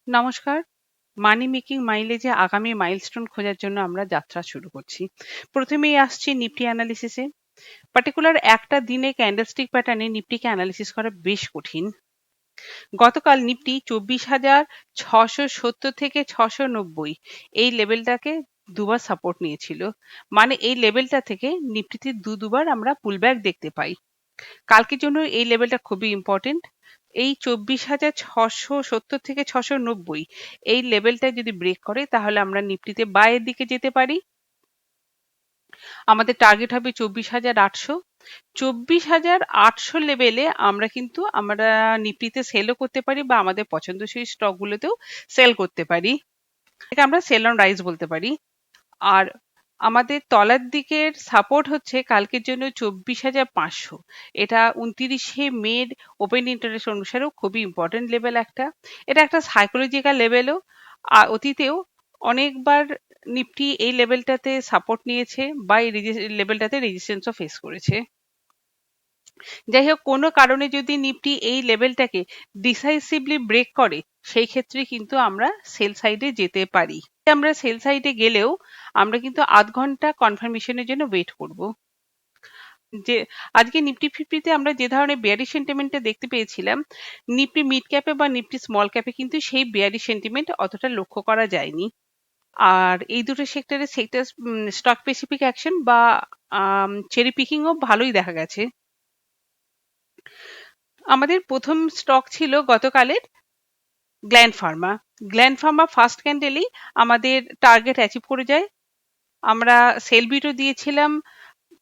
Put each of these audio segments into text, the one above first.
নমস্কার। মানি মেকিং মাইলেজে আগামী মাইলস্টোন খোঁজার জন্য আমরা যাত্রা শুরু করছি। প্রথমেই আসছি নিফটি অ্যানালিসিসে। পার্টিকুলার একটা দিনে ক্যান্ডেলস্টিক প্যাটার্নে নিফটিকে অ্যানালিসিস করা বেশ কঠিন। গতকাল নিফটি 24,670 থেকে 690 এই লেভেলটাকে দুবার সাপোর্ট নিয়েছিল। মানে এই লেভেলটা থেকে নিফটিতে দুবার আমরা পুলব্যাক দেখতে পাই। কালকের জন্য এই লেভেলটা খুবই ইম্পর্টেন্ট। এই 24,670 থেকে 690 এই লেভেলটা যদি ব্রেক করে তাহলে আমরা নিফটিতে বাইয়ের দিকে যেতে পারি। আমাদের টার্গেট হবে 24,800। 24,800 লেভেলে আমরা নিফটিতে সেলও করতে পারি বা আমাদের পছন্দসই স্টকগুলোতেও সেল করতে পারি। এটাকে আমরা সেল অন রাইজ বলতে পারি। আর আমাদের তলার দিকের সাপোর্ট হচ্ছে কালকের জন্য 24,500। এটা 29শে মের ওপেন ইন্টারেস্ট অনুসারেও খুবই ইম্পর্টেন্ট লেভেল একটা। এটা একটা সাইকোলজিক্যাল লেভেলও। অতীতেও অনেকবার নিফটি এই লেভেলটাতে সাপোর্ট নিয়েছে বা এই লেভেলটাতে রেজিস্ট্যান্সও ফেস করেছে। যাই হোক, কোনো কারণে যদি নিফটি এই লেভেলটাকে ডিসাইসিভলি ব্রেক করে সেই ক্ষেত্রে কিন্তু আমরা সেল সাইডে যেতে পারি। আমরা সেল সাইডে গেলেও আমরা কিন্তু আধ ঘন্টা কনফার্মেশনের জন্য ওয়েট করব। যে আজকে নিফটি ফিফটিতে আমরা যে ধরনের বেয়ারিশ সেন্টিমেন্টটা দেখতে পেয়েছিলাম, নিফটি মিড ক্যাপে বা নিফটি স্মল ক্যাপে কিন্তু সেই বেয়ারিশ সেন্টিমেন্ট অতটা লক্ষ্য করা যায়নি। আর এই দুটো সেক্টর স্টক স্পেসিফিক অ্যাকশন বা চেরি পিকিংও ভালোই দেখা গেছে। আমাদের প্রথম স্টক ছিল গতকালের Gland Pharma. Gland Pharma first ক্যান্ডেলেই আমাদের টার্গেট অ্যাচিভ করে যায়। আমরা সেল বিটও দিয়েছিলাম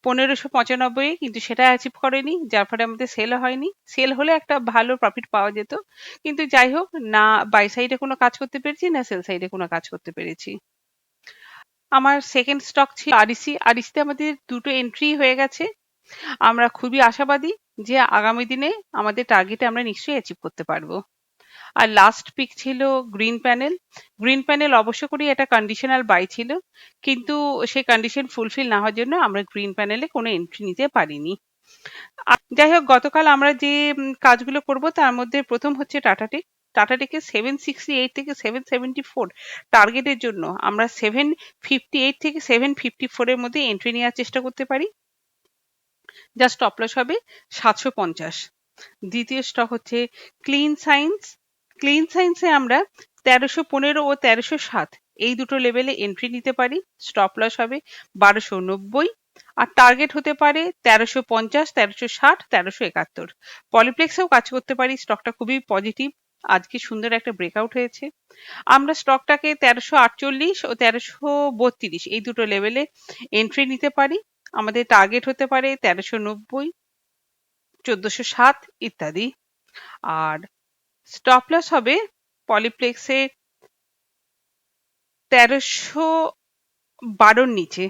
1595, কিন্তু সেটা অ্যাচিভ করেনি, যার ফলে আমাদের সেল হয়নি। সেল হলে একটা ভালো প্রফিট পাওয়া যেত, কিন্তু যাই হোক, না বাই সাইডে কোনো কাজ করতে পেরেছি না সেল সাইডে কোনো কাজ করতে পেরেছি। আমার সেকেন্ড স্টক ছিল আরইসি। আরইসিতে আমাদের দুটো এন্ট্রি হয়ে গেছে। আমরা খুবই আশাবাদী যে আগামী দিনে আমাদের টার্গেটে আমরা নিশ্চয়ই অ্যাচিভ করতে পারবো। আর লাস্ট পিক ছিল গ্রিন প্যানেল। গ্রিন প্যানেল অবশ্য করি এটা কন্ডিশনাল বাই ছিল, কিন্তু সেই কন্ডিশন ফুলফিল না হওয়ার জন্য আমরা গ্রিন প্যানেলে কোনো এন্ট্রি নিতে পারিনি। যাই হোক, গতকাল আমরা যে কাজগুলো করব তার মধ্যে প্রথম হচ্ছে টাটাটেক। টাটাটেকে 768 থেকে 774 টার্গেটের জন্য আমরা 758 থেকে 754 এর মধ্যে এন্ট্রি নেওয়ার চেষ্টা করতে পারি, যা স্টপ লস হবে 750। দ্বিতীয় স্টক হচ্ছে ক্লিন সায়েন্স। ক্লিন সায়েন্সে আমরা 1315 ও 1307 এই দুটো লেভেলে এন্ট্রি নিতে পারি। স্টপ লস হবে 1290 আর টার্গেট হতে পারে 1350, 1360, 1371। পলিপ্লেক্সেও কাজ করতে পারি, স্টকটা খুবই পজিটিভ। আজকে সুন্দর একটা ব্রেকআউট হয়েছে। আমরা স্টকটাকে 1348 ও 1332 এই দুটো লেভেলে এন্ট্রি নিতে পারি। আমাদের টার্গেট হতে পারে 1390, 1407 ইত্যাদি। আর স্টপ লস হবে পলিপ্লেক্সে 1312 নিচে।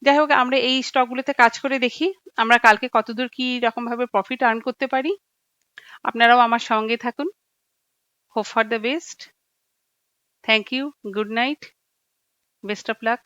যাই হোক, আমরা এই স্টকগুলোতে কাজ করে দেখি আমরা কালকে কতদূর কি রকম ভাবে প্রফিট আর্ন করতে পারি। আপনারাও আমার সঙ্গে থাকুন। Hope for the best. Thank you. Good night. Best of lakh.